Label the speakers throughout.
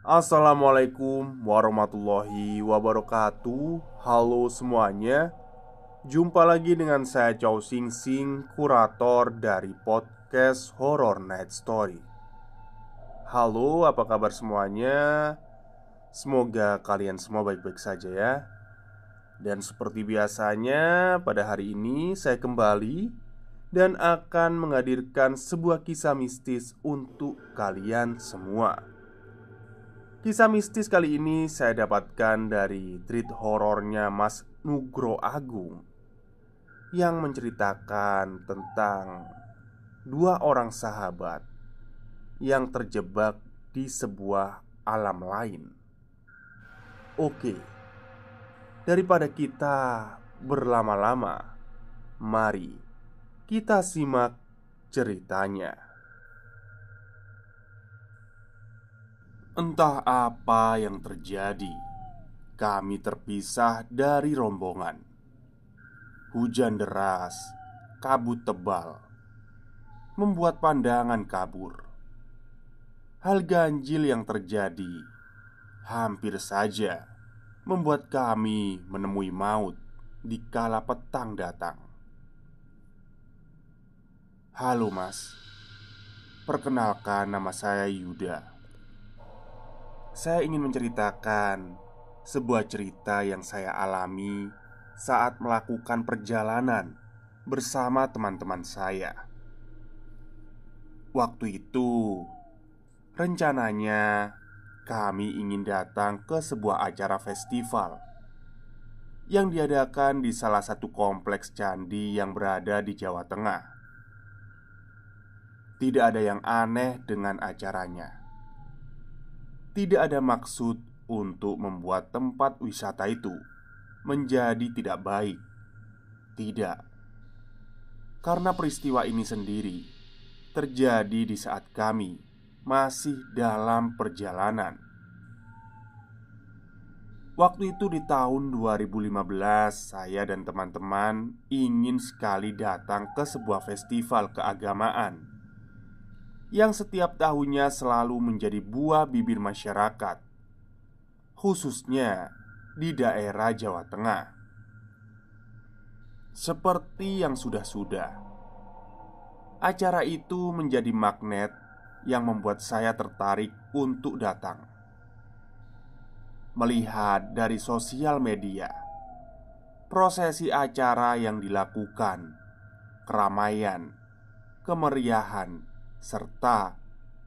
Speaker 1: Assalamualaikum warahmatullahi wabarakatuh. Halo semuanya. Jumpa lagi dengan saya Chow Sing Sing, kurator dari podcast Horror Night Story. Halo, apa kabar semuanya? Semoga kalian semua baik-baik saja ya. Dan seperti biasanya, pada hari ini saya kembali dan akan menghadirkan sebuah kisah mistis untuk kalian semua. Kisah mistis kali ini saya dapatkan dari treat horornya Mas Nugro Agung, yang menceritakan tentang dua orang sahabat yang terjebak di sebuah alam lain. Oke, daripada kita berlama-lama, mari kita simak ceritanya. Entah apa yang terjadi, kami terpisah dari rombongan. Hujan deras, kabut tebal, membuat pandangan kabur. Hal ganjil yang terjadi hampir saja membuat kami menemui maut di kala petang datang. Halo mas, perkenalkan nama saya Yuda. Saya ingin menceritakan sebuah cerita yang saya alami saat melakukan perjalanan bersama teman-teman saya. Waktu itu, rencananya kami ingin datang ke sebuah acara festival yang diadakan di salah satu kompleks candi yang berada di Jawa Tengah. Tidak ada yang aneh dengan acaranya. Tidak ada maksud untuk membuat tempat wisata itu menjadi tidak baik. Tidak. Karena peristiwa ini sendiri terjadi di saat kami masih dalam perjalanan. Waktu itu di tahun 2015, saya dan teman-teman ingin sekali datang ke sebuah festival keagamaan yang setiap tahunnya selalu menjadi buah bibir masyarakat, khususnya di daerah Jawa Tengah. Seperti yang sudah-sudah, acara itu menjadi magnet yang membuat saya tertarik untuk datang. Melihat dari sosial media, prosesi acara yang dilakukan, keramaian, kemeriahan, serta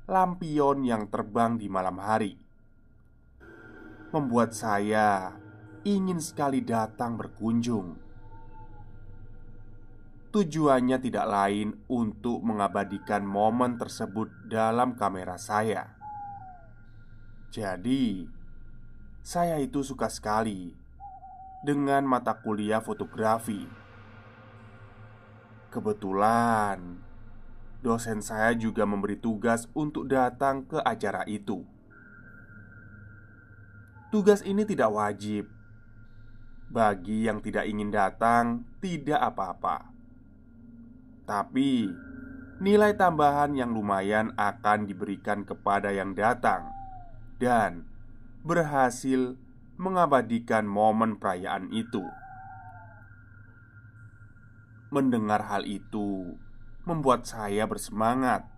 Speaker 1: lampion yang terbang di malam hari, membuat saya ingin sekali datang berkunjung. Tujuannya tidak lain untuk mengabadikan momen tersebut dalam kamera saya. Jadi, saya itu suka sekali dengan mata kuliah fotografi. Kebetulan dosen saya juga memberi tugas untuk datang ke acara itu. Tugas ini tidak wajib. Bagi yang tidak ingin datang, tidak apa-apa. Tapi, nilai tambahan yang lumayan akan diberikan kepada yang datang dan berhasil mengabadikan momen perayaan itu. Mendengar hal itu membuat saya bersemangat.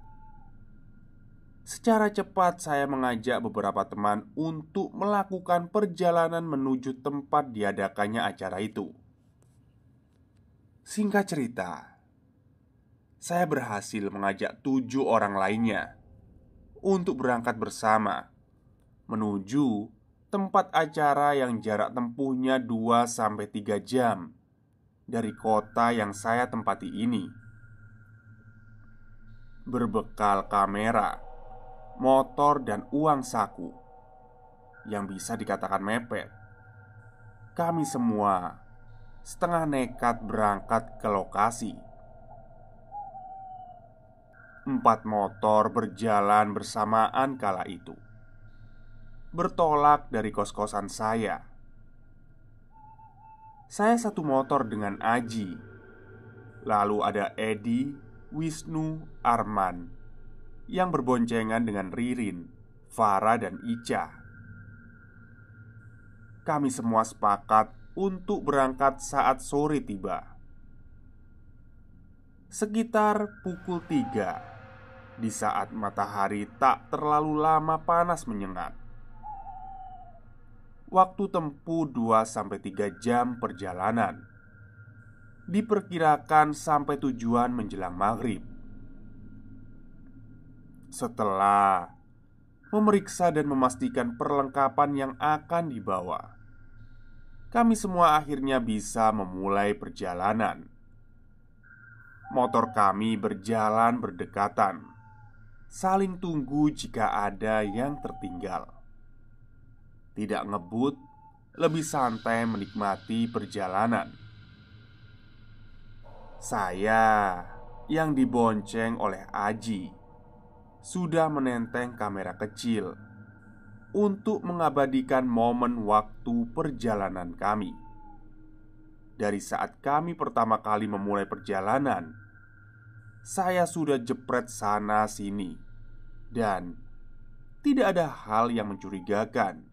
Speaker 1: Secara cepat saya mengajak beberapa teman untuk melakukan perjalanan menuju tempat diadakannya acara itu. Singkat cerita, saya berhasil mengajak 7 orang lainnya untuk berangkat bersama menuju tempat acara yang jarak tempuhnya 2-3 jam dari kota yang saya tempati ini. Berbekal kamera, motor, dan uang saku yang bisa dikatakan mepet, kami semua setengah nekat berangkat ke lokasi. 4 motor berjalan bersamaan kala itu, bertolak dari kos-kosan saya. Saya satu motor dengan Aji, lalu ada Edi, Wisnu, Arman yang berboncengan dengan Ririn, Farah dan Ica. Kami semua sepakat untuk berangkat saat sore tiba. Sekitar pukul 3, di saat matahari tak terlalu lama panas menyengat. Waktu tempuh 2-3 jam perjalanan. Diperkirakan sampai tujuan menjelang maghrib. Setelah memeriksa dan memastikan perlengkapan yang akan dibawa, kami semua akhirnya bisa memulai perjalanan. Motor kami berjalan berdekatan, saling tunggu jika ada yang tertinggal. Tidak ngebut, lebih santai menikmati perjalanan. Saya yang dibonceng oleh Aji sudah menenteng kamera kecil untuk mengabadikan momen waktu perjalanan kami. Dari saat kami pertama kali memulai perjalanan, saya sudah jepret sana sini, dan tidak ada hal yang mencurigakan.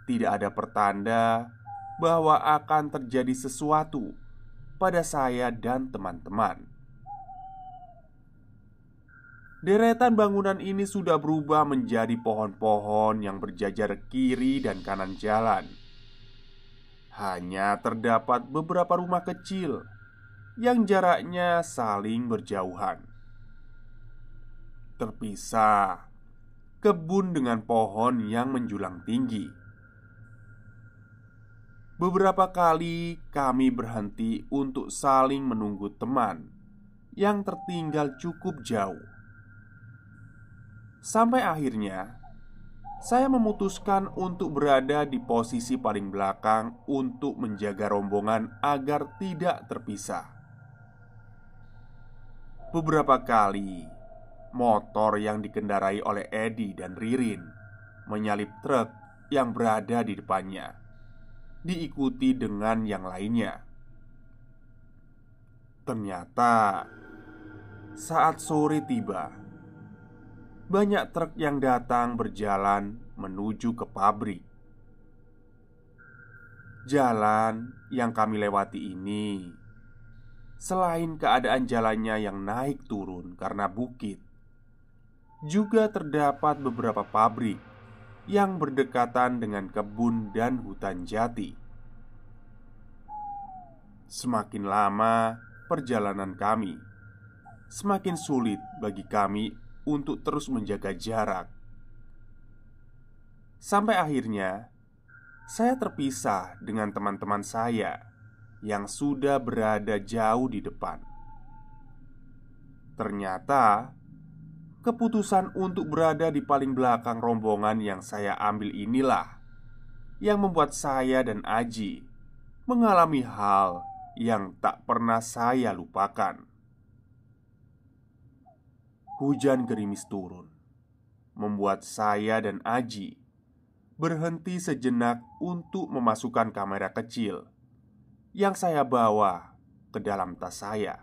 Speaker 1: Tidak ada pertanda bahwa akan terjadi sesuatu pada saya dan teman-teman. Deretan bangunan ini sudah berubah menjadi pohon-pohon yang berjajar kiri dan kanan jalan. Hanya terdapat beberapa rumah kecil yang jaraknya saling berjauhan. Terpisah kebun dengan pohon yang menjulang tinggi. Beberapa kali kami berhenti untuk saling menunggu teman yang tertinggal cukup jauh. Sampai akhirnya saya memutuskan untuk berada di posisi paling belakang untuk menjaga rombongan agar tidak terpisah. Beberapa kali motor yang dikendarai oleh Edi dan Ririn menyalip truk yang berada di depannya, diikuti dengan yang lainnya. Ternyata saat sore tiba, banyak truk yang datang berjalan menuju ke pabrik. Jalan yang kami lewati ini, selain keadaan jalannya yang naik turun karena bukit, juga terdapat beberapa pabrik yang berdekatan dengan kebun dan hutan jati. Semakin lama perjalanan kami, semakin sulit bagi kami untuk terus menjaga jarak. Sampai akhirnya saya terpisah dengan teman-teman saya yang sudah berada jauh di depan. Ternyata keputusan untuk berada di paling belakang rombongan yang saya ambil inilah yang membuat saya dan Aji mengalami hal yang tak pernah saya lupakan. Hujan gerimis turun, membuat saya dan Aji berhenti sejenak untuk memasukkan kamera kecil yang saya bawa ke dalam tas saya.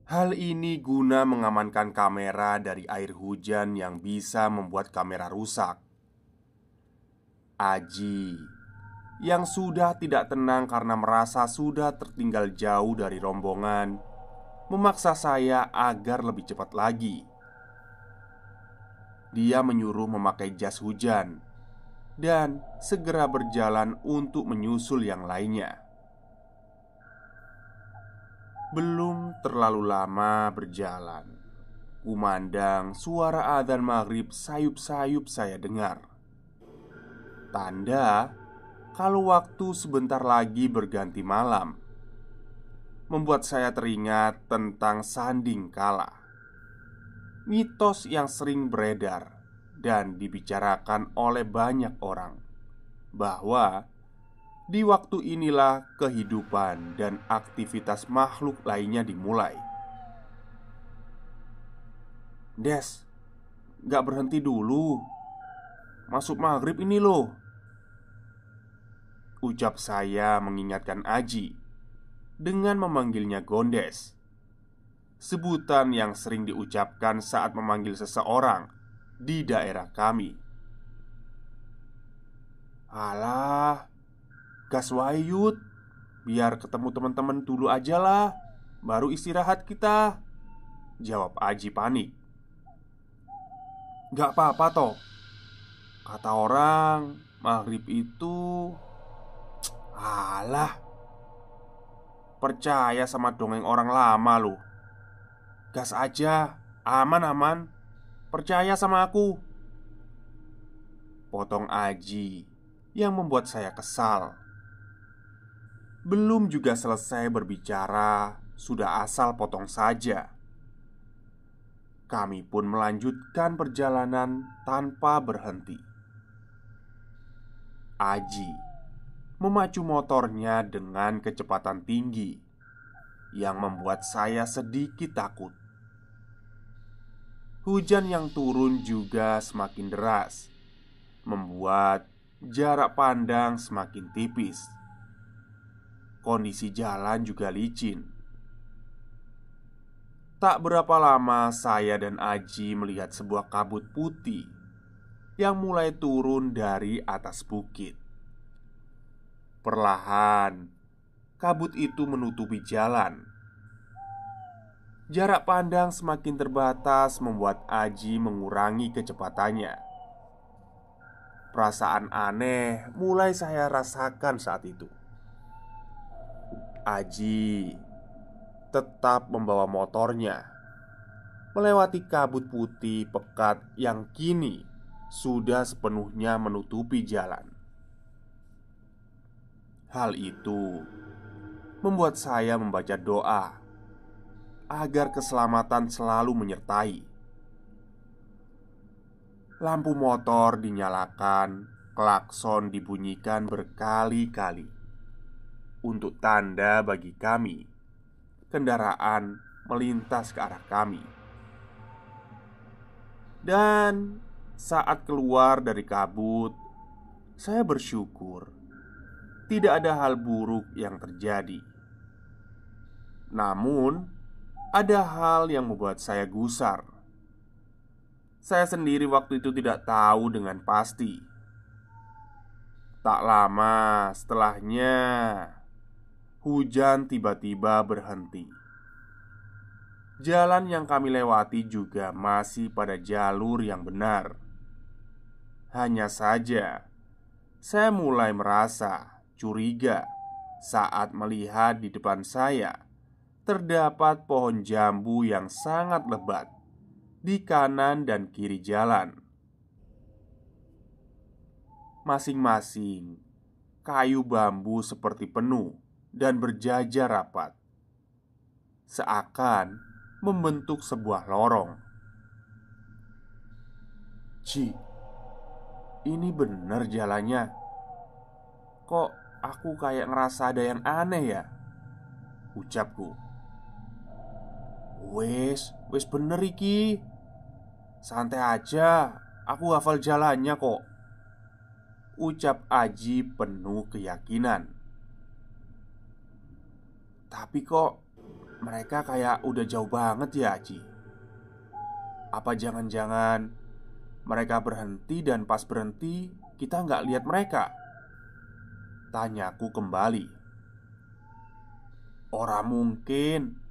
Speaker 1: Hal ini guna mengamankan kamera dari air hujan yang bisa membuat kamera rusak. Aji yang sudah tidak tenang karena merasa sudah tertinggal jauh dari rombongan memaksa saya agar lebih cepat lagi. Dia menyuruh memakai jas hujan dan segera berjalan untuk menyusul yang lainnya. Belum terlalu lama berjalan, kumandang suara adzan maghrib sayup-sayup saya dengar. Tanda kalau waktu sebentar lagi berganti malam. Membuat saya teringat tentang sanding kala, mitos yang sering beredar dan dibicarakan oleh banyak orang, bahwa di waktu inilah kehidupan dan aktivitas makhluk lainnya dimulai. "Des, gak berhenti dulu. Masuk maghrib ini loh," ucap saya mengingatkan Aji dengan memanggilnya Gondes, sebutan yang sering diucapkan saat memanggil seseorang di daerah kami. "Alah, gas wayut, biar ketemu teman-teman dulu aja lah, baru istirahat kita," jawab Aji panik. "Gak apa-apa toh, kata orang maghrib itu." "Alah, percaya sama dongeng orang lama lu. Gas aja, aman-aman. Percaya sama aku," potong Aji yang membuat saya kesal. Belum juga selesai berbicara, sudah asal potong saja. Kami pun melanjutkan perjalanan tanpa berhenti. Aji memacu motornya dengan kecepatan tinggi yang membuat saya sedikit takut. Hujan yang turun juga semakin deras, membuat jarak pandang semakin tipis. Kondisi jalan juga licin. Tak berapa lama saya dan Aji melihat sebuah kabut putih yang mulai turun dari atas bukit. Perlahan, kabut itu menutupi jalan. Jarak pandang semakin terbatas membuat Aji mengurangi kecepatannya. Perasaan aneh mulai saya rasakan saat itu. Aji tetap membawa motornya melewati kabut putih pekat yang kini sudah sepenuhnya menutupi jalan. Hal itu membuat saya membaca doa agar keselamatan selalu menyertai. Lampu motor dinyalakan, klakson dibunyikan berkali-kali untuk tanda bagi kami kendaraan melintas ke arah kami. Dan saat keluar dari kabut, saya bersyukur tidak ada hal buruk yang terjadi. Namun, ada hal yang membuat saya gusar. Saya sendiri waktu itu tidak tahu dengan pasti. Tak lama setelahnya, hujan tiba-tiba berhenti. Jalan yang kami lewati juga masih pada jalur yang benar. Hanya saja, saya mulai merasa curiga saat melihat di depan saya terdapat pohon jambu yang sangat lebat di kanan dan kiri jalan. Masing-masing kayu bambu seperti penuh dan berjajar rapat, seakan membentuk sebuah lorong. "Ci, ini bener jalannya. Kok aku kayak ngerasa ada yang aneh ya?" ucapku. Wes bener iki. Santai aja, aku hafal jalannya kok," ucap Aji penuh keyakinan. "Tapi kok mereka kayak udah jauh banget ya, Aji? Apa jangan-jangan mereka berhenti dan pas berhenti kita nggak lihat mereka?" tanyaku kembali. "Ora mungkin.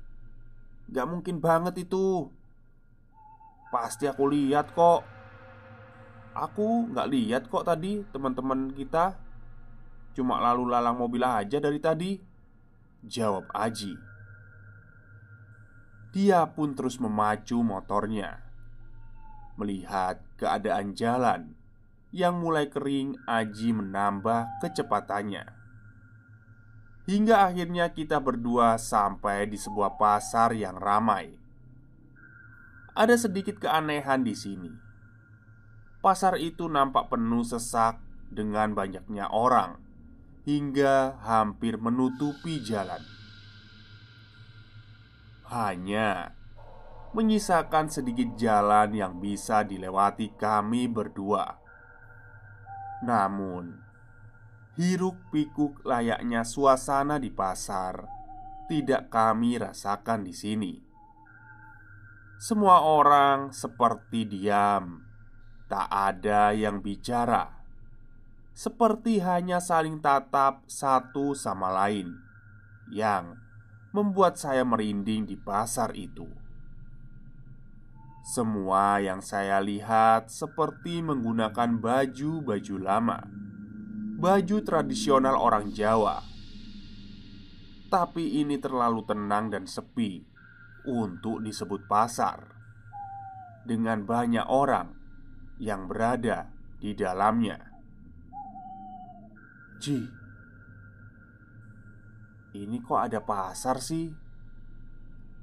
Speaker 1: Gak mungkin banget itu. Pasti aku lihat kok. Aku gak lihat kok tadi teman-teman kita. Cuma lalu lalang mobil aja dari tadi," jawab Aji. Dia pun terus memacu motornya. Melihat keadaan jalan yang mulai kering, Aji menambah kecepatannya. Hingga akhirnya kita berdua sampai di sebuah pasar yang ramai. Ada sedikit keanehan di sini. Pasar itu nampak penuh sesak dengan banyaknya orang hingga hampir menutupi jalan. Hanya menyisakan sedikit jalan yang bisa dilewati kami berdua. Namun, hiruk-pikuk layaknya suasana di pasar tidak kami rasakan di sini. Semua orang seperti diam, Tak ada yang bicara, seperti hanya saling tatap satu sama lain, yang membuat saya merinding di pasar itu. Semua yang saya lihat seperti menggunakan baju-baju lama, baju tradisional orang Jawa. Tapi ini terlalu tenang dan sepi untuk disebut pasar, dengan banyak orang yang berada di dalamnya. Ji, ini kok ada pasar sih?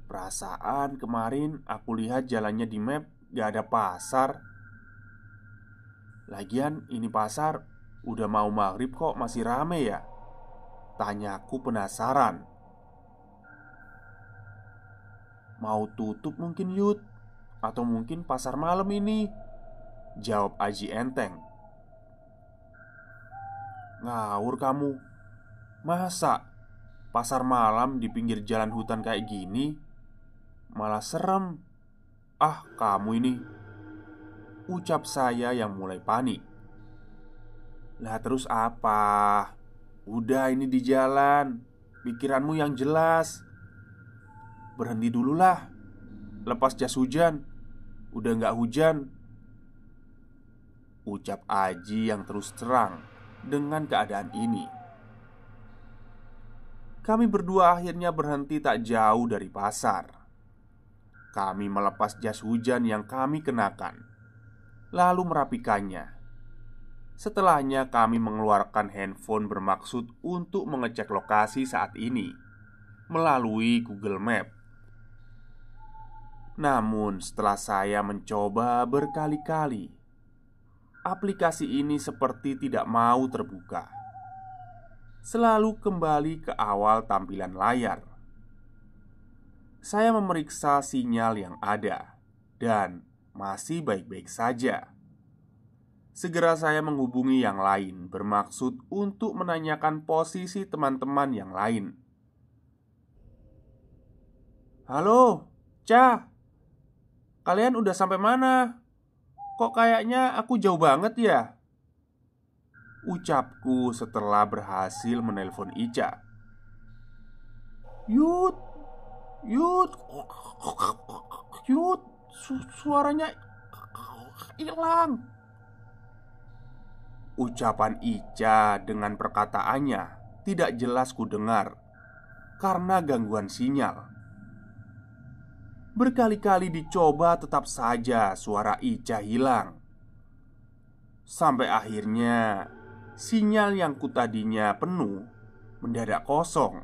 Speaker 1: Perasaan kemarin aku lihat jalannya di map gak ada pasar. Lagian ini pasar udah mau maghrib kok masih rame ya? Tanyaku penasaran. Mau tutup mungkin Yud, atau mungkin pasar malam ini, jawab Aji enteng. Ngawur kamu. Masa pasar malam di pinggir jalan hutan kayak gini? Malah serem. Ah, kamu ini, ucap saya yang mulai panik. Lah terus apa? Udah ini di jalan, pikiranmu yang jelas. Berhenti dululah. Lepas jas hujan. Udah nggak hujan, ucap Aji yang terus terang dengan keadaan ini. Kami berdua akhirnya berhenti tak jauh dari pasar. Kami melepas jas hujan yang kami kenakan, lalu merapikannya. Setelahnya kami mengeluarkan handphone bermaksud untuk mengecek lokasi saat ini melalui Google Map. Namun setelah saya mencoba berkali-kali, aplikasi ini seperti tidak mau terbuka. Selalu kembali ke awal tampilan layar. Saya memeriksa sinyal yang ada dan masih baik-baik saja. Segera saya menghubungi yang lain bermaksud untuk menanyakan posisi teman-teman yang lain. Halo, Cah. Kalian udah sampai mana? Kok kayaknya aku jauh banget ya? Ucapku setelah berhasil menelpon Ica. Yud, Yud, Yud, suaranya hilang. Ucapan Ica dengan perkataannya tidak jelas kudengar karena gangguan sinyal. Berkali-kali dicoba tetap saja suara Ica hilang. Sampai akhirnya sinyal yang kutadinya penuh mendadak kosong.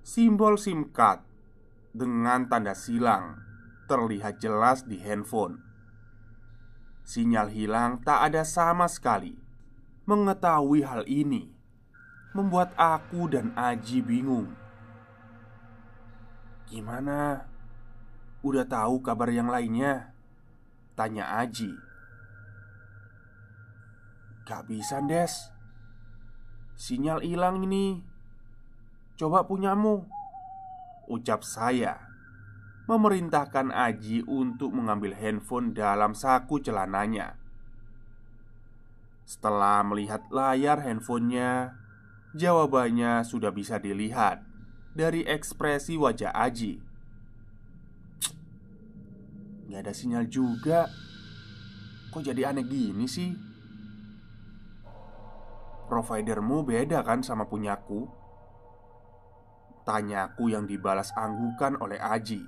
Speaker 1: Simbol SIM card dengan tanda silang terlihat jelas di handphone. Sinyal hilang tak ada sama sekali. Mengetahui hal ini membuat aku dan Aji bingung. Gimana? Udah tahu kabar yang lainnya? Tanya Aji. Gak bisa, Des. Sinyal hilang ini. Coba punyamu, ucap saya, memerintahkan Aji untuk mengambil handphone dalam saku celananya. Setelah melihat layar handphonenya, jawabannya sudah bisa dilihat dari ekspresi wajah Aji. Gak ada sinyal juga. Kok jadi aneh gini sih? Providermu beda kan sama punyaku? Tanyaku yang dibalas anggukan oleh Aji.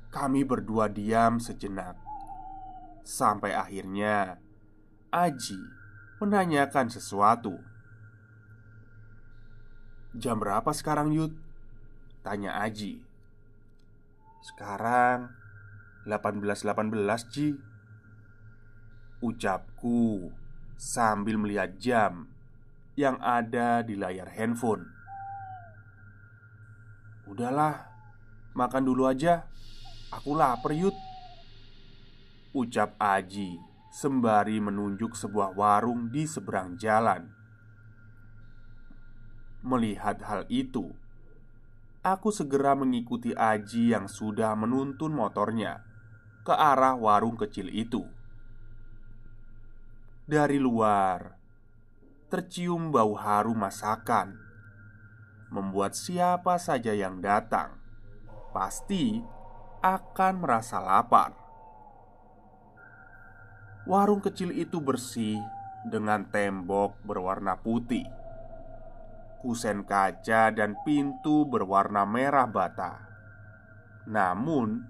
Speaker 1: Kami berdua diam sejenak. Sampai akhirnya Aji menanyakan sesuatu. Jam berapa sekarang, Yud? Tanya Aji. Sekarang 18.18, Ji, ucapku sambil melihat jam yang ada di layar handphone. Udahlah, makan dulu aja. Aku lapar, Yud, ucap Aji sembari menunjuk sebuah warung di seberang jalan. Melihat hal itu, aku segera mengikuti Aji yang sudah menuntun motornya ke arah warung kecil itu. Dari luar tercium bau harum masakan, membuat siapa saja yang datang pasti akan merasa lapar. Warung kecil itu bersih dengan tembok berwarna putih, kusen kaca dan pintu berwarna merah bata. Namun,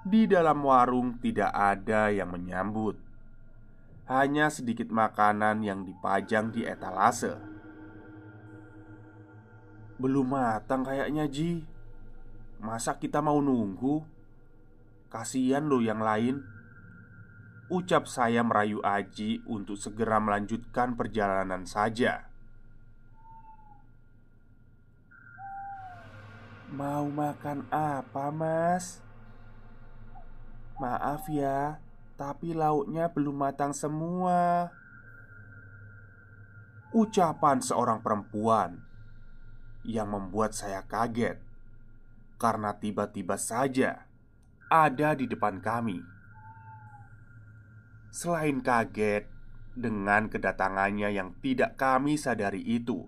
Speaker 1: di dalam warung tidak ada yang menyambut. Hanya sedikit makanan yang dipajang di etalase. "Belum matang kayaknya, Ji. Masa kita mau nunggu? Kasihan loh yang lain," ucap saya merayu Aji untuk segera melanjutkan perjalanan saja. "Mau makan apa, Mas? Maaf ya, tapi lauknya belum matang semua," ucapan seorang perempuan yang membuat saya kaget karena tiba-tiba saja ada di depan kami. Selain kaget dengan kedatangannya yang tidak kami sadari itu,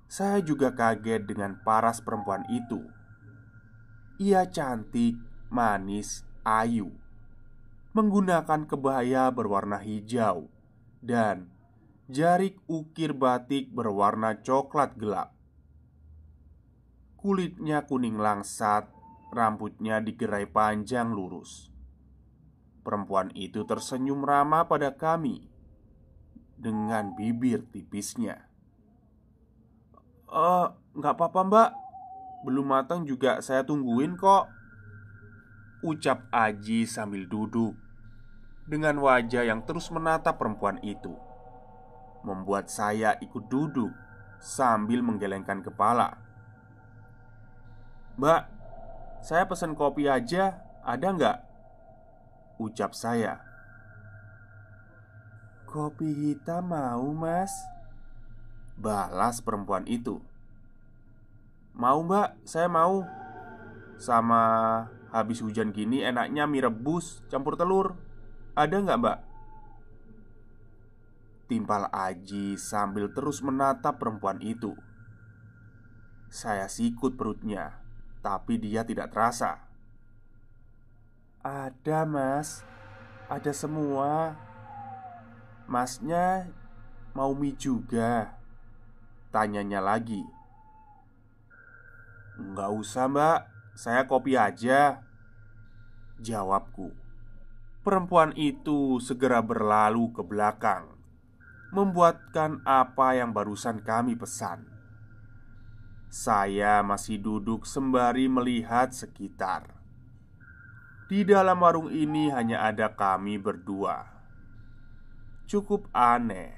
Speaker 1: saya juga kaget dengan paras perempuan itu. Ia cantik, manis, ayu, menggunakan kebaya berwarna hijau dan jarik ukir batik berwarna coklat gelap. Kulitnya kuning langsat, rambutnya digerai panjang lurus. Perempuan itu tersenyum ramah pada kami dengan bibir tipisnya. Nggak apa-apa mbak, belum matang juga saya tungguin kok," ucap Aji sambil duduk dengan wajah yang terus menatap perempuan itu. Membuat saya ikut duduk sambil menggelengkan kepala. "Mbak, saya pesen kopi aja, ada nggak?" ucap saya. "Kopi hitam mau, Mas?" balas perempuan itu. "Mau mbak, saya mau. Sama habis hujan gini enaknya mie rebus campur telur. Ada nggak mbak?" timpal Aji sambil terus menatap perempuan itu. Saya sikut perutnya, tapi dia tidak terasa. "Ada mas, ada semua. Masnya mau mie juga?" tanyanya lagi. "Nggak usah mbak, saya kopi aja," jawabku. Perempuan itu segera berlalu ke belakang, membuatkan apa yang barusan kami pesan. Saya masih duduk sembari melihat sekitar. Di dalam warung ini hanya ada kami berdua. Cukup aneh,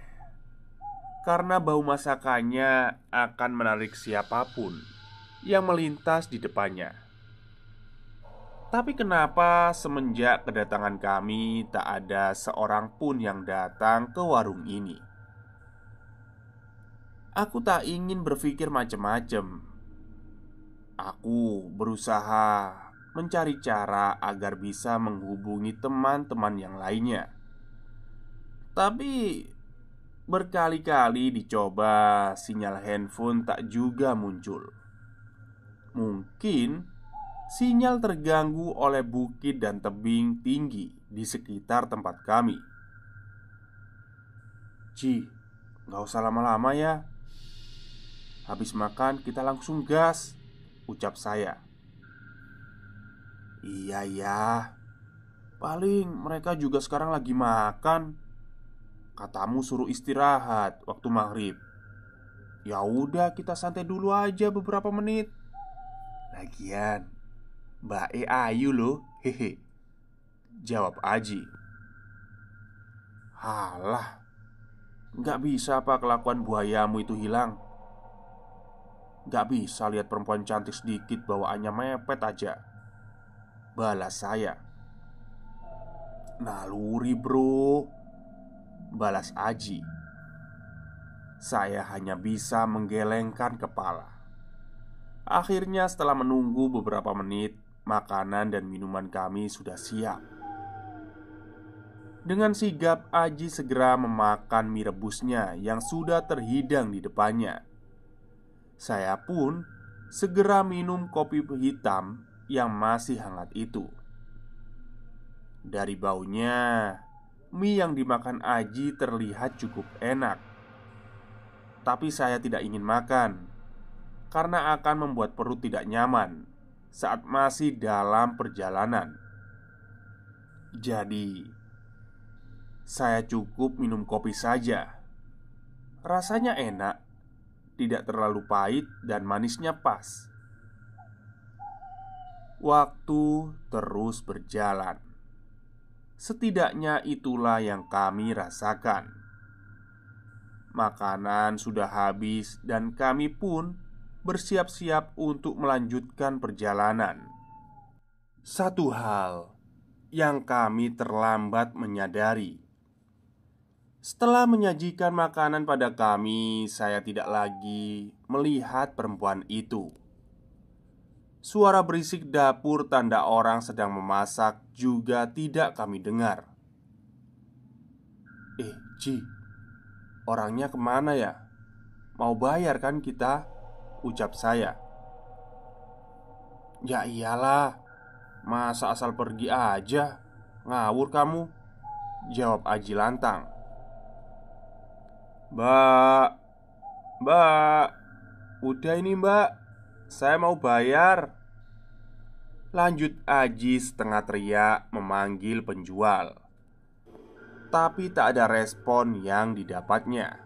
Speaker 1: karena bau masakannya akan menarik siapapun yang melintas di depannya. Tapi kenapa semenjak kedatangan kami tak ada seorang pun yang datang ke warung ini? Aku tak ingin berpikir macam-macam. Aku berusaha mencari cara agar bisa menghubungi teman-teman yang lainnya. Tapi berkali-kali dicoba, sinyal handphone tak juga muncul. Mungkin sinyal terganggu oleh bukit dan tebing tinggi di sekitar tempat kami. "Ji, nggak usah lama-lama ya. Habis makan kita langsung gas," ucap saya. "Iya ya, paling mereka juga sekarang lagi makan. Katamu suruh istirahat waktu maghrib. Ya udah kita santai dulu aja beberapa menit. Lagian Mbak E ayu loh, hehe," jawab Aji. "Halah, nggak bisa apa kelakuan buayamu itu hilang? Nggak bisa lihat perempuan cantik sedikit bawaannya mepet aja," balas saya. "Naluri bro," balas Aji. Saya hanya bisa menggelengkan kepala. Akhirnya setelah menunggu beberapa menit, makanan dan minuman kami sudah siap. Dengan sigap Aji segera memakan mie rebusnya yang sudah terhidang di depannya. Saya pun segera minum kopi hitam yang masih hangat itu. Dari baunya, mie yang dimakan Aji terlihat cukup enak. Tapi saya tidak ingin makan karena akan membuat perut tidak nyaman saat masih dalam perjalanan. Jadi, saya cukup minum kopi saja. Rasanya enak, tidak terlalu pahit dan manisnya pas. Waktu terus berjalan. Setidaknya itulah yang kami rasakan. Makanan sudah habis dan kami pun bersiap-siap untuk melanjutkan perjalanan. Satu hal yang kami terlambat menyadari. Setelah menyajikan makanan pada kami, saya tidak lagi melihat perempuan itu. Suara berisik dapur tanda orang sedang memasak juga tidak kami dengar. Ji, orangnya kemana ya? Mau bayar kan kita? Ucap saya. Ya iyalah, masa asal pergi aja? Ngawur kamu, jawab Aji lantang. Mbak, mbak, udah ini mbak, saya mau bayar. Lanjut Aji setengah teriak memanggil penjual. Tapi tak ada respon yang didapatnya.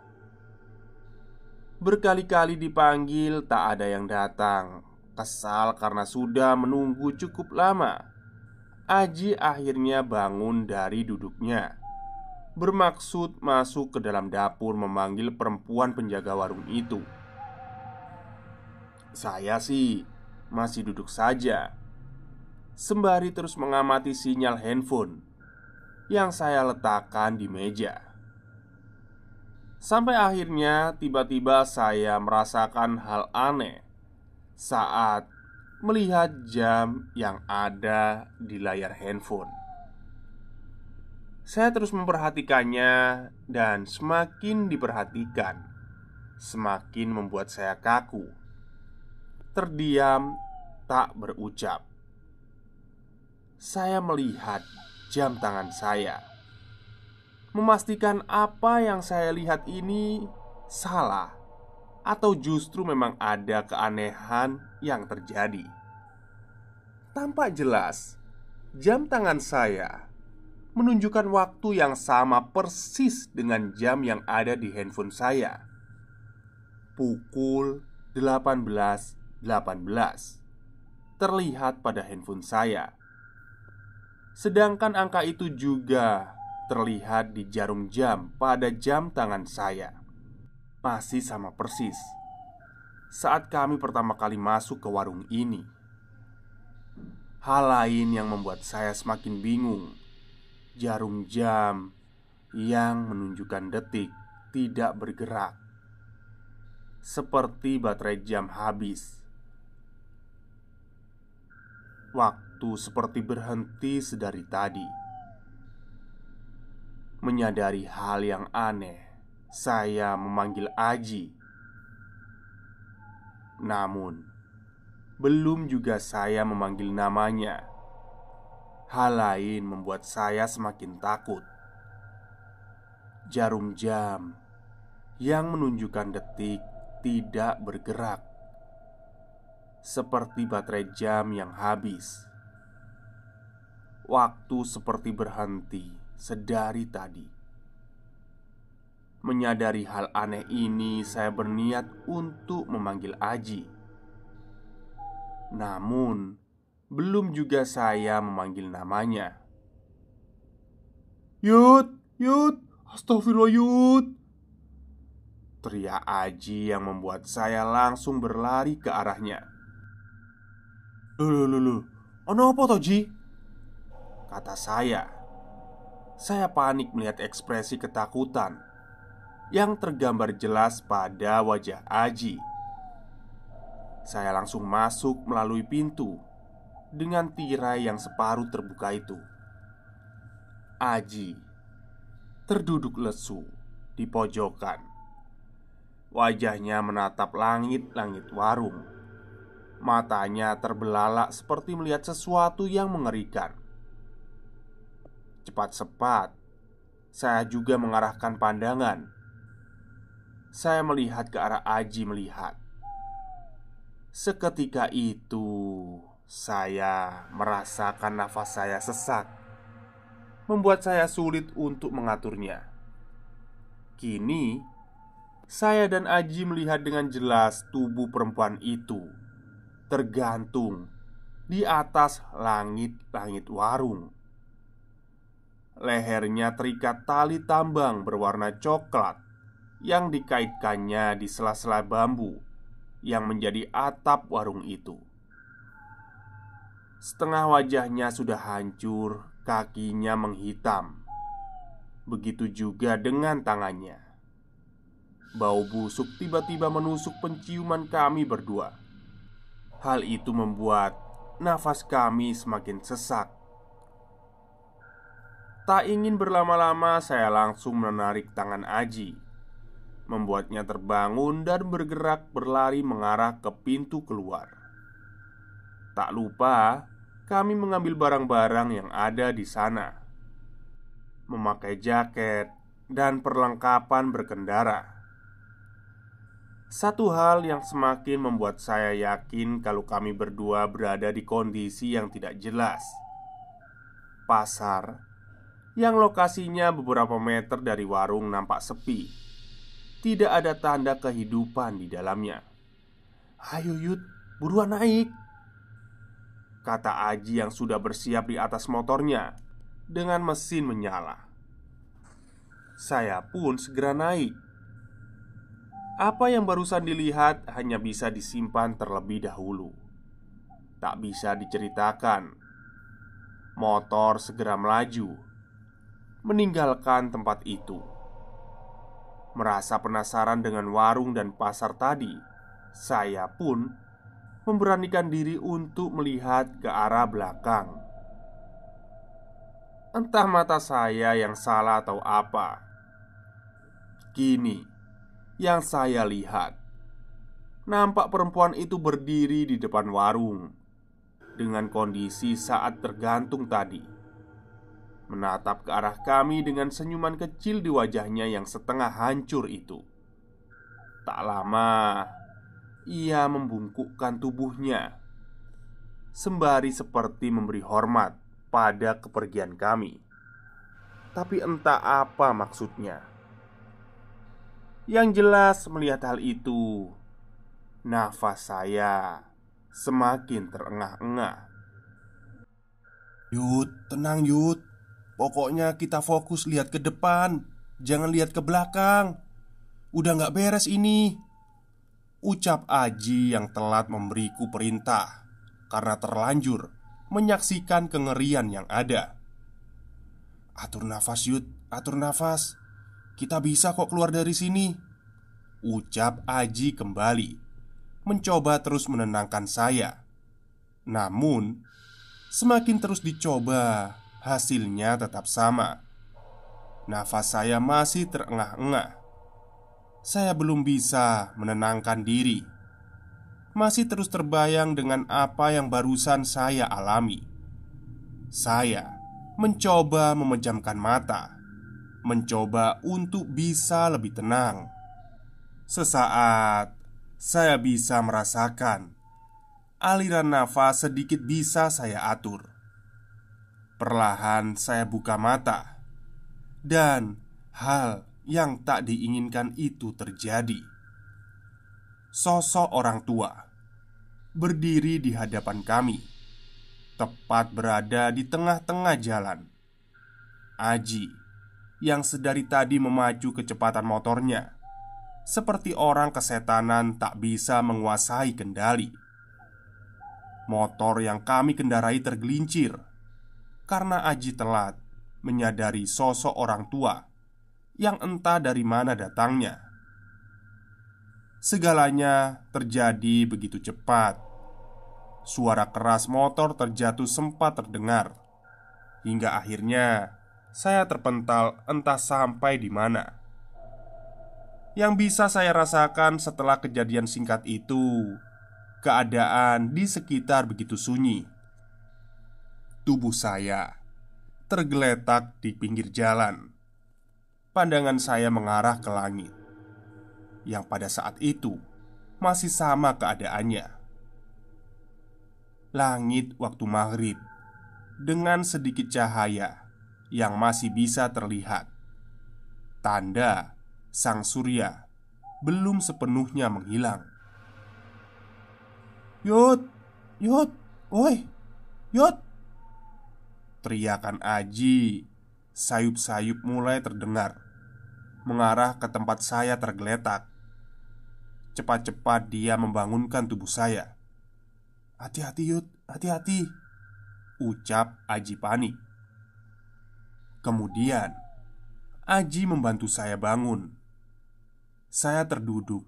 Speaker 1: Berkali-kali dipanggil tak ada yang datang. Kesal karena sudah menunggu cukup lama, Aji akhirnya bangun dari duduknya, bermaksud masuk ke dalam dapur memanggil perempuan penjaga warung itu. Saya sih masih duduk saja, sembari terus mengamati sinyal handphone yang saya letakkan di meja. Sampai akhirnya tiba-tiba saya merasakan hal aneh saat melihat jam yang ada di layar handphone. Saya terus memperhatikannya dan semakin diperhatikan, semakin membuat saya kaku. Terdiam, tak berucap. Saya melihat jam tangan saya, memastikan apa yang saya lihat ini salah atau justru memang ada keanehan yang terjadi. Tampak jelas, jam tangan saya menunjukkan waktu yang sama persis dengan jam yang ada di handphone saya. Pukul 18.18 terlihat pada handphone saya. Sedangkan angka itu juga terlihat di jarum jam pada jam tangan saya. Masih sama persis saat kami pertama kali masuk ke warung ini. Hal lain yang membuat saya semakin bingung, jarum jam yang menunjukkan detik tidak bergerak, seperti baterai jam habis. Waktu seperti berhenti sedari tadi. Menyadari hal yang aneh, saya memanggil Aji. Namun, belum juga saya memanggil namanya, hal lain membuat saya semakin takut. Jarum jam yang menunjukkan detik tidak bergerak, seperti baterai jam yang habis. Waktu seperti berhenti sedari tadi. Menyadari hal aneh ini, saya berniat untuk memanggil Aji. Namun, belum juga saya memanggil namanya. Yud, Yud, astagfirullah Yud, teriak Aji yang membuat saya langsung berlari ke arahnya. Loh, ono apa toh Ji? Kata saya. Saya panik melihat ekspresi ketakutan yang tergambar jelas pada wajah Aji. Saya langsung masuk melalui pintu dengan tirai yang separuh terbuka itu. Aji terduduk lesu di pojokan. Wajahnya menatap langit-langit warung. Matanya terbelalak seperti melihat sesuatu yang mengerikan. Cepat-cepat saya juga mengarahkan pandangan. Saya melihat ke arah Aji melihat. Seketika itu saya merasakan nafas saya sesak, membuat saya sulit untuk mengaturnya. Kini saya dan Aji melihat dengan jelas tubuh perempuan itu tergantung di atas langit-langit warung. Lehernya terikat tali tambang berwarna coklat yang dikaitkannya di sela-sela bambu yang menjadi atap warung itu. Setengah wajahnya sudah hancur, kakinya menghitam. Begitu juga dengan tangannya. Bau busuk tiba-tiba menusuk penciuman kami berdua. Hal itu membuat nafas kami semakin sesak. Tak ingin berlama-lama, saya langsung menarik tangan Aji, membuatnya terbangun dan bergerak berlari mengarah ke pintu keluar. Tak lupa, kami mengambil barang-barang yang ada di sana, memakai jaket dan perlengkapan berkendara. Satu hal yang semakin membuat saya yakin kalau kami berdua berada di kondisi yang tidak jelas. Pasar yang lokasinya beberapa meter dari warung nampak sepi. Tidak ada tanda kehidupan di dalamnya. "Ayo Yud, buruan naik," kata Aji yang sudah bersiap di atas motornya dengan mesin menyala. Saya pun segera naik. Apa yang barusan dilihat hanya bisa disimpan terlebih dahulu. Tak bisa diceritakan. Motor segera melaju, meninggalkan tempat itu. Merasa penasaran dengan warung dan pasar tadi, saya pun memberanikan diri untuk melihat ke arah belakang. Entah mata saya yang salah atau apa. Kini yang saya lihat, nampak perempuan itu berdiri di depan warung dengan kondisi saat tergantung tadi, menatap ke arah kami dengan senyuman kecil di wajahnya yang setengah hancur itu. Tak lama, ia membungkukkan tubuhnya sembari seperti memberi hormat pada kepergian kami. Tapi entah apa maksudnya. Yang jelas melihat hal itu, nafas saya semakin terengah-engah.
Speaker 2: "Yud, tenang Yud. Pokoknya kita fokus lihat ke depan, jangan lihat ke belakang. Udah gak beres ini," ucap Aji yang telat memberiku perintah karena terlanjur menyaksikan kengerian yang ada. "Atur nafas Yud, atur nafas. Kita bisa kok keluar dari sini," ucap Aji kembali, mencoba terus menenangkan saya. Namun, semakin terus dicoba, hasilnya tetap sama. Nafas saya masih terengah-engah. Saya belum bisa menenangkan diri. Masih terus terbayang dengan apa yang barusan saya alami. Saya mencoba memejamkan mata, mencoba untuk bisa lebih tenang. Sesaat saya bisa merasakan aliran nafas sedikit bisa saya atur. Perlahan saya buka mata, dan hal yang tak diinginkan itu terjadi. Sosok orang tua berdiri di hadapan kami, tepat berada di tengah-tengah jalan. Aji yang sedari tadi memacu kecepatan motornya seperti orang kesetanan tak bisa menguasai kendali. Motor yang kami kendarai tergelincir karena Aji telat menyadari sosok orang tua yang entah dari mana datangnya. Segalanya terjadi begitu cepat. suara keras motor terjatuh sempat terdengar. Hingga akhirnya saya terpental entah sampai di mana. Yang bisa saya rasakan setelah kejadian singkat itu, keadaan di sekitar begitu sunyi. Tubuh saya tergeletak di pinggir jalan. Pandangan saya mengarah ke langit, yang pada saat itu masih sama keadaannya. Langit waktu maghrib, dengan sedikit cahaya yang masih bisa terlihat. Tanda sang surya belum sepenuhnya menghilang. "Yud, Yud, woi, Yud!" teriakan Aji sayup-sayup mulai terdengar, mengarah ke tempat saya tergeletak. Cepat-cepat dia membangunkan tubuh saya. "Hati-hati Yud, hati-hati," ucap Aji panik. Kemudian Aji membantu saya bangun. Saya terduduk,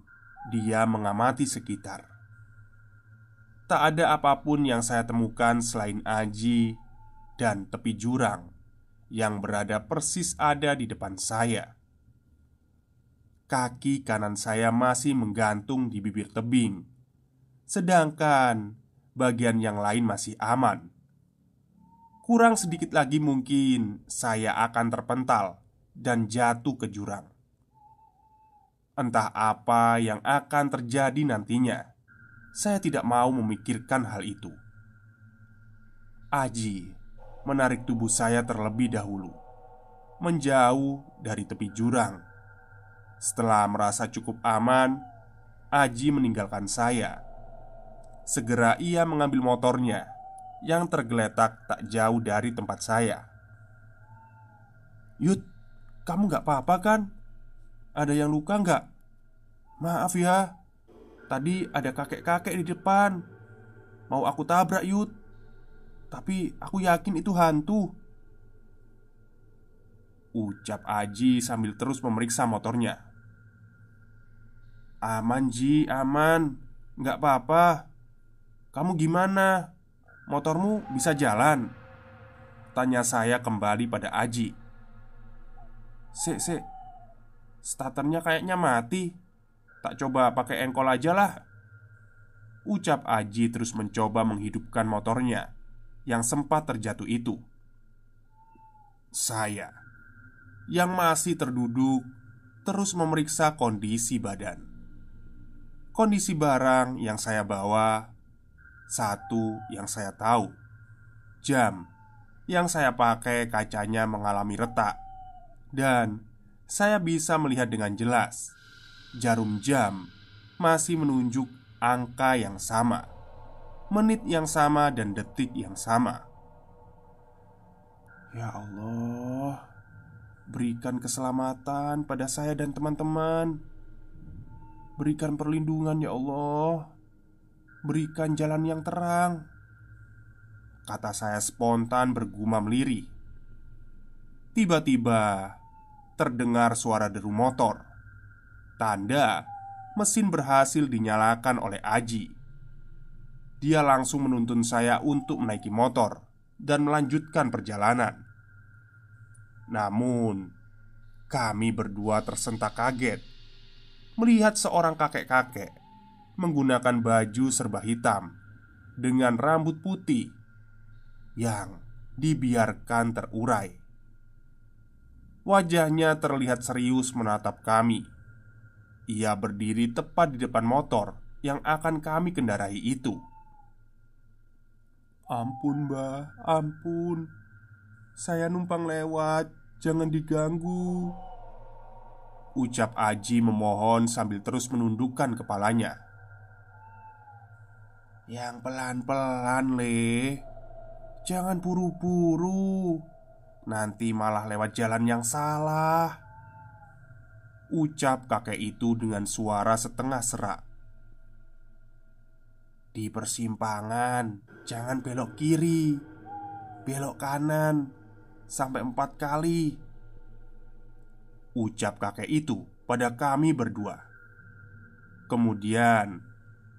Speaker 2: dia mengamati sekitar. Tak ada apapun yang saya temukan selain Aji dan tepi jurang yang berada persis ada di depan saya. Kaki kanan saya masih menggantung di bibir tebing, sedangkan bagian yang lain masih aman. Kurang sedikit lagi mungkin saya akan terpental dan jatuh ke jurang. Entah apa yang akan terjadi nantinya, saya tidak mau memikirkan hal itu. Aji menarik tubuh saya terlebih dahulu, menjauh dari tepi jurang. Setelah merasa cukup aman, Aji meninggalkan saya. Segera ia mengambil motornya yang tergeletak tak jauh dari tempat saya. "Yud, kamu gak apa-apa kan? Ada yang luka gak? Maaf ya, tadi ada kakek-kakek di depan. Mau aku tabrak Yud, tapi aku yakin itu hantu," ucap Aji sambil terus memeriksa motornya. "Aman Ji, aman. Gak apa-apa. Kamu gimana? Motormu bisa jalan?" tanya saya kembali pada Aji. Sik, starternya kayaknya mati. Tak coba pakai engkol aja lah," ucap Aji terus mencoba menghidupkan motornya yang sempat terjatuh itu. Saya yang masih terduduk terus memeriksa kondisi badan, kondisi barang yang saya bawa. Satu yang saya tahu, jam yang saya pakai kacanya mengalami retak, dan saya bisa melihat dengan jelas jarum jam masih menunjuk angka yang sama, menit yang sama, dan detik yang sama. Ya Allah, berikan keselamatan pada saya dan teman-teman. Berikan perlindungan ya Allah. Berikan jalan yang terang, kata saya spontan bergumam lirih. Tiba-tiba terdengar suara deru motor. Tanda mesin berhasil dinyalakan oleh Aji. Dia langsung menuntun saya untuk menaiki motor dan melanjutkan perjalanan. Namun, kami berdua tersentak kaget melihat seorang kakek-kakek menggunakan baju serba hitam dengan rambut putih yang dibiarkan terurai. Wajahnya terlihat serius menatap kami. Ia berdiri tepat di depan motor yang akan kami kendarai itu. "Ampun mbah, ampun. Saya numpang lewat, jangan diganggu," ucap Aji memohon sambil terus menundukkan kepalanya. "Yang pelan-pelan Le, jangan buru-buru. Nanti malah lewat jalan yang salah," ucap kakek itu dengan suara setengah serak. "Di persimpangan jangan belok kiri, belok kanan sampai 4 kali," ucap kakek itu pada kami berdua. Kemudian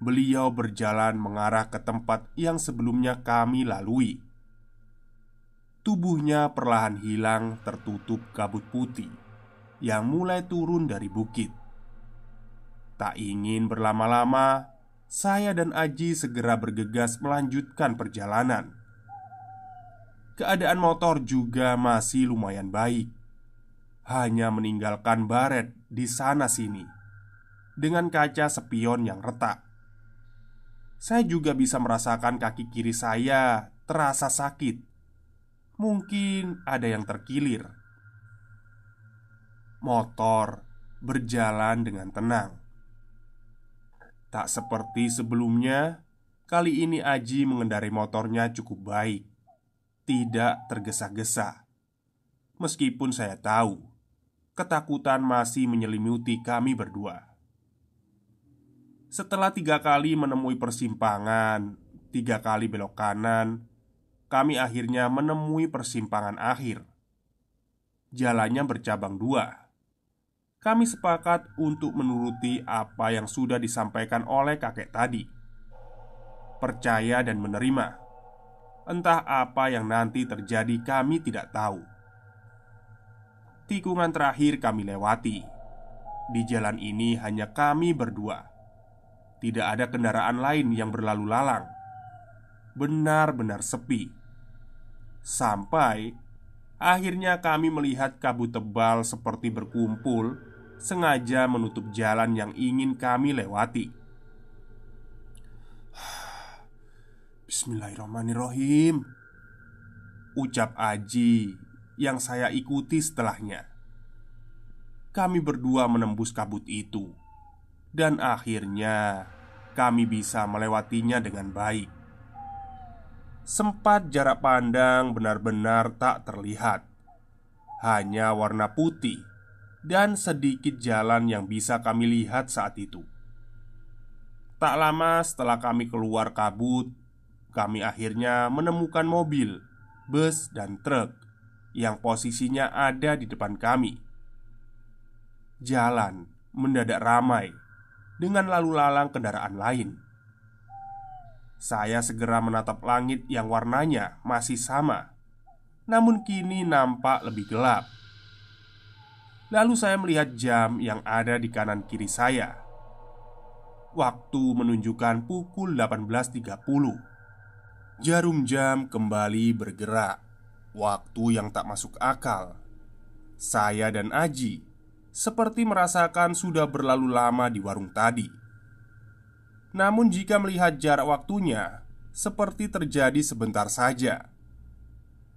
Speaker 2: beliau berjalan mengarah ke tempat yang sebelumnya kami lalui. Tubuhnya perlahan hilang tertutup kabut putih yang mulai turun dari bukit. Tak ingin berlama-lama, saya dan Aji segera bergegas melanjutkan perjalanan. Keadaan motor juga masih lumayan baik, hanya meninggalkan baret di sana-sini dengan kaca spion yang retak. Saya juga bisa merasakan kaki kiri saya terasa sakit. Mungkin ada yang terkilir. Motor berjalan dengan tenang. Tak seperti sebelumnya, kali ini Aji mengendarai motornya cukup baik, tidak tergesa-gesa. Meskipun saya tahu ketakutan masih menyelimuti kami berdua. Setelah 3 kali menemui persimpangan, 3 kali belok kanan, kami akhirnya menemui persimpangan akhir. Jalannya bercabang 2. Kami sepakat untuk menuruti apa yang sudah disampaikan oleh kakek tadi. Percaya dan menerima. Entah apa yang nanti terjadi, kami tidak tahu. Tikungan terakhir kami lewati. Di jalan ini hanya kami berdua. Tidak ada kendaraan lain yang berlalu lalang. Benar-benar sepi. Sampai akhirnya kami melihat kabut tebal seperti berkumpul, sengaja menutup jalan yang ingin kami lewati. Bismillahirrahmanirrahim, ucap Aji yang saya ikuti setelahnya. Kami berdua menembus kabut itu, dan akhirnya kami bisa melewatinya dengan baik. Sempat jarak pandang benar-benar tak terlihat. Hanya warna putih dan sedikit jalan yang bisa kami lihat saat itu. Tak lama setelah kami keluar kabut, kami akhirnya menemukan mobil, bus, dan truk yang posisinya ada di depan kami. Jalan mendadak ramai dengan lalu lalang kendaraan lain. Saya segera menatap langit yang warnanya masih sama, namun kini nampak lebih gelap. Lalu saya melihat jam yang ada di kanan kiri saya. Waktu menunjukkan pukul 18.30. Jarum jam kembali bergerak. Waktu yang tak masuk akal. Saya dan Aji seperti merasakan sudah berlalu lama di warung tadi. Namun jika melihat jarak waktunya, seperti terjadi sebentar saja.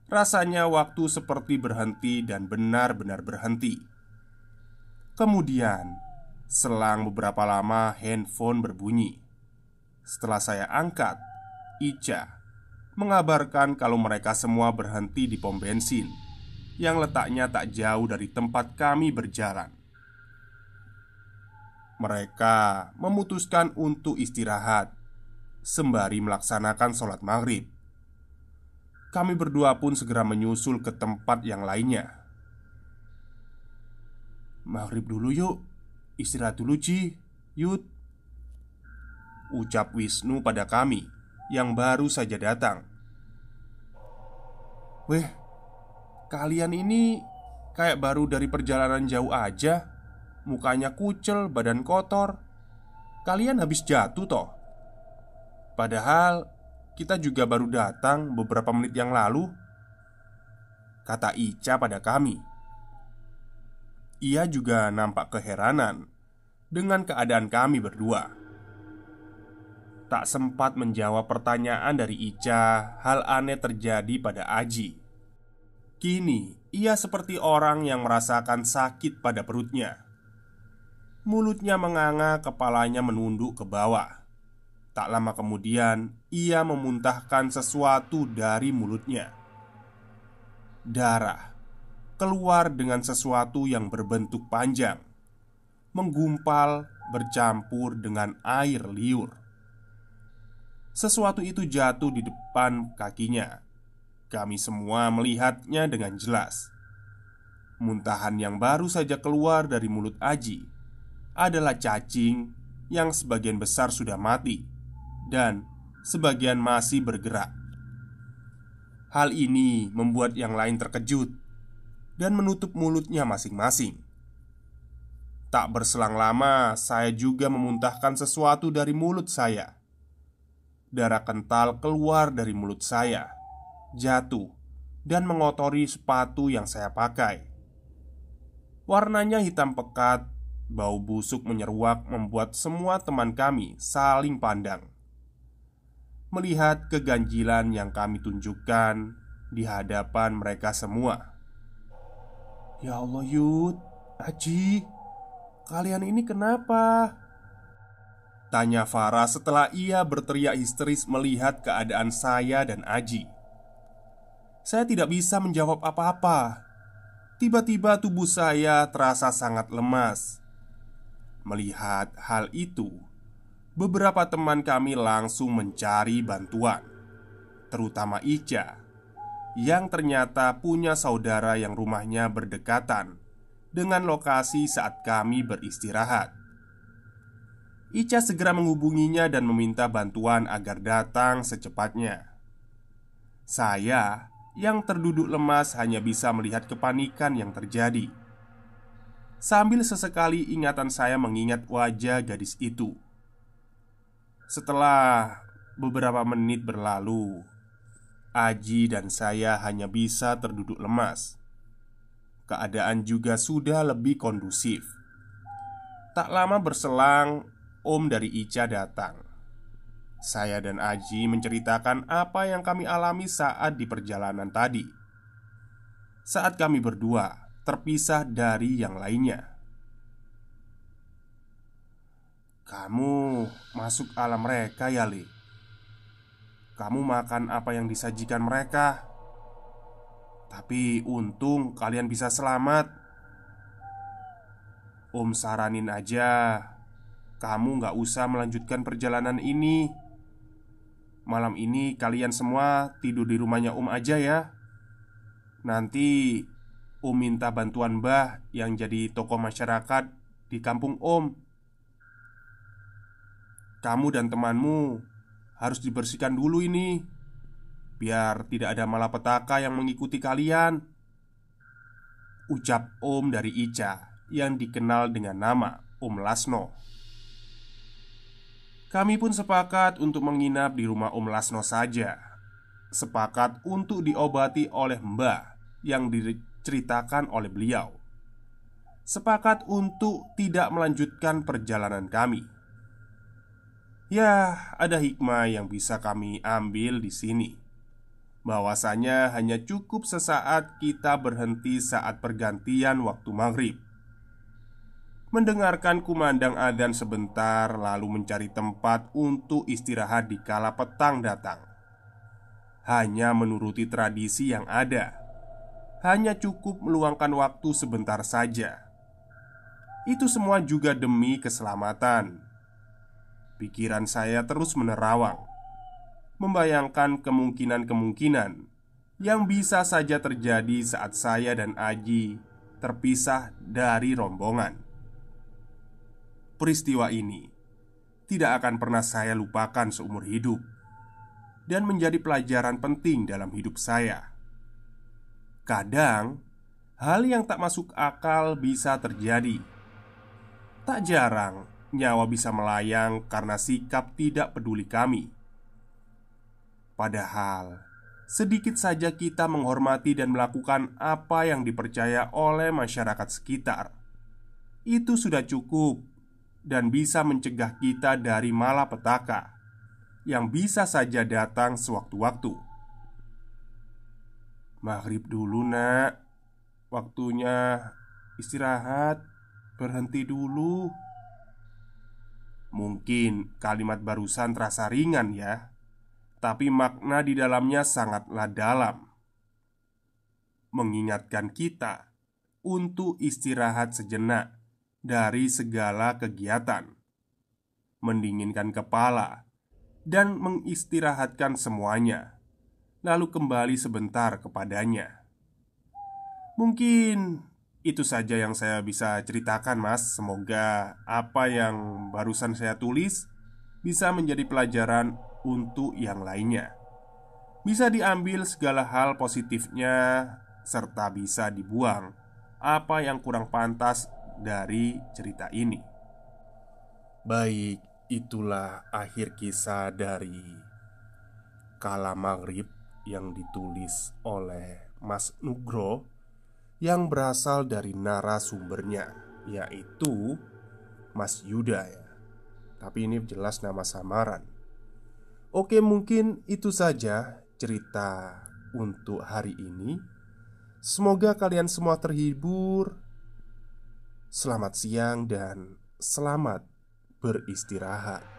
Speaker 2: Rasanya waktu seperti berhenti dan benar-benar berhenti. Kemudian, selang beberapa lama handphone berbunyi. Setelah saya angkat, Ica mengabarkan kalau mereka semua berhenti di pom bensin yang letaknya tak jauh dari tempat kami berjalan. Mereka memutuskan untuk istirahat sembari melaksanakan sholat maghrib. Kami berdua pun segera menyusul ke tempat yang lainnya. "Maghrib dulu yuk, istirahat dulu Ji, Yud," ucap Wisnu pada kami yang baru saja datang. "Weh, kalian ini kayak baru dari perjalanan jauh aja. Mukanya kucel, badan kotor. Kalian habis jatuh toh? Padahal kita juga baru datang beberapa menit yang lalu," kata Ica pada kami. Ia juga nampak keheranan dengan keadaan kami berdua. Tak sempat menjawab pertanyaan dari Ica, hal aneh terjadi pada Aji. Kini ia seperti orang yang merasakan sakit pada perutnya. Mulutnya menganga, kepalanya menunduk ke bawah. Tak lama kemudian, ia memuntahkan sesuatu dari mulutnya. Darah keluar dengan sesuatu yang berbentuk panjang, menggumpal bercampur dengan air liur. Sesuatu itu jatuh di depan kakinya. Kami semua melihatnya dengan jelas. Muntahan yang baru saja keluar dari mulut Aji adalah cacing yang sebagian besar sudah mati dan sebagian masih bergerak. Hal ini membuat yang lain terkejut dan menutup mulutnya masing-masing. Tak berselang lama, saya juga memuntahkan sesuatu dari mulut saya. Darah kental keluar dari mulut saya, jatuh dan mengotori sepatu yang saya pakai. Warnanya hitam pekat, bau busuk menyeruak membuat semua teman kami saling pandang. Melihat keganjilan yang kami tunjukkan di hadapan mereka semua. "Ya Allah Yud, Aji, kalian ini kenapa?" tanya Farah setelah ia berteriak histeris melihat keadaan saya dan Aji. Saya tidak bisa menjawab apa-apa. Tiba-tiba tubuh saya terasa sangat lemas. Melihat hal itu, beberapa teman kami langsung mencari bantuan, terutama Ica, yang ternyata punya saudara yang rumahnya berdekatan dengan lokasi saat kami beristirahat. Ica segera menghubunginya dan meminta bantuan agar datang secepatnya. Saya yang terduduk lemas hanya bisa melihat kepanikan yang terjadi. Sambil sesekali ingatan saya mengingat wajah gadis itu. Setelah beberapa menit berlalu, Aji dan saya hanya bisa terduduk lemas. Keadaan juga sudah lebih kondusif. Tak lama berselang, Om dari Ica datang. Saya dan Aji menceritakan apa yang kami alami saat di perjalanan tadi. Saat kami berdua terpisah dari yang lainnya. "Kamu masuk alam mereka ya, Li? Kamu makan apa yang disajikan mereka. Tapi untung kalian bisa selamat. Om saranin aja, kamu gak usah melanjutkan perjalanan ini. Malam ini kalian semua tidur di rumahnya Om aja ya. Nanti Om minta bantuan Mbah yang jadi tokoh masyarakat di kampung Om. Kamu dan temanmu harus dibersihkan dulu ini, biar tidak ada malapetaka yang mengikuti kalian," ucap Om dari Ica yang dikenal dengan nama Om Lasno. Kami pun sepakat untuk menginap di rumah Om Lasno saja. Sepakat untuk diobati oleh Mbah yang diceritakan oleh beliau. Sepakat untuk tidak melanjutkan perjalanan kami. Ya, ada hikmah yang bisa kami ambil di sini. Bahwasanya hanya cukup sesaat kita berhenti saat pergantian waktu maghrib, mendengarkan kumandang adzan sebentar, lalu mencari tempat untuk istirahat di kala petang datang. Hanya menuruti tradisi yang ada. Hanya cukup meluangkan waktu sebentar saja. Itu semua juga demi keselamatan. Pikiran saya terus menerawang, membayangkan kemungkinan-kemungkinan yang bisa saja terjadi saat saya dan Aji terpisah dari rombongan. Peristiwa ini tidak akan pernah saya lupakan seumur hidup dan menjadi pelajaran penting dalam hidup saya. Kadang, hal yang tak masuk akal bisa terjadi. Tak jarang, nyawa bisa melayang karena sikap tidak peduli kami. Padahal, sedikit saja kita menghormati dan melakukan apa yang dipercaya oleh masyarakat sekitar, itu sudah cukup dan bisa mencegah kita dari malapetaka yang bisa saja datang sewaktu-waktu. "Maghrib dulu nak, waktunya istirahat, berhenti dulu." Mungkin kalimat barusan terasa ringan ya, tapi makna di dalamnya sangatlah dalam. Mengingatkan kita untuk istirahat sejenak dari segala kegiatan, mendinginkan kepala, dan mengistirahatkan semuanya, lalu kembali sebentar kepadanya. Mungkin itu saja yang saya bisa ceritakan, Mas. Semoga apa yang barusan saya tulis bisa menjadi pelajaran untuk yang lainnya. Bisa diambil segala hal positifnya, serta bisa dibuang apa yang kurang pantas dari cerita ini. Baik, itulah akhir kisah dari Kala Maghrib yang ditulis oleh Mas Nugro, yang berasal dari narasumbernya, yaitu Mas Yuda ya. Tapi ini jelas nama samaran. Oke, mungkin itu saja cerita untuk hari ini. Semoga kalian semua terhibur. Selamat siang dan selamat beristirahat.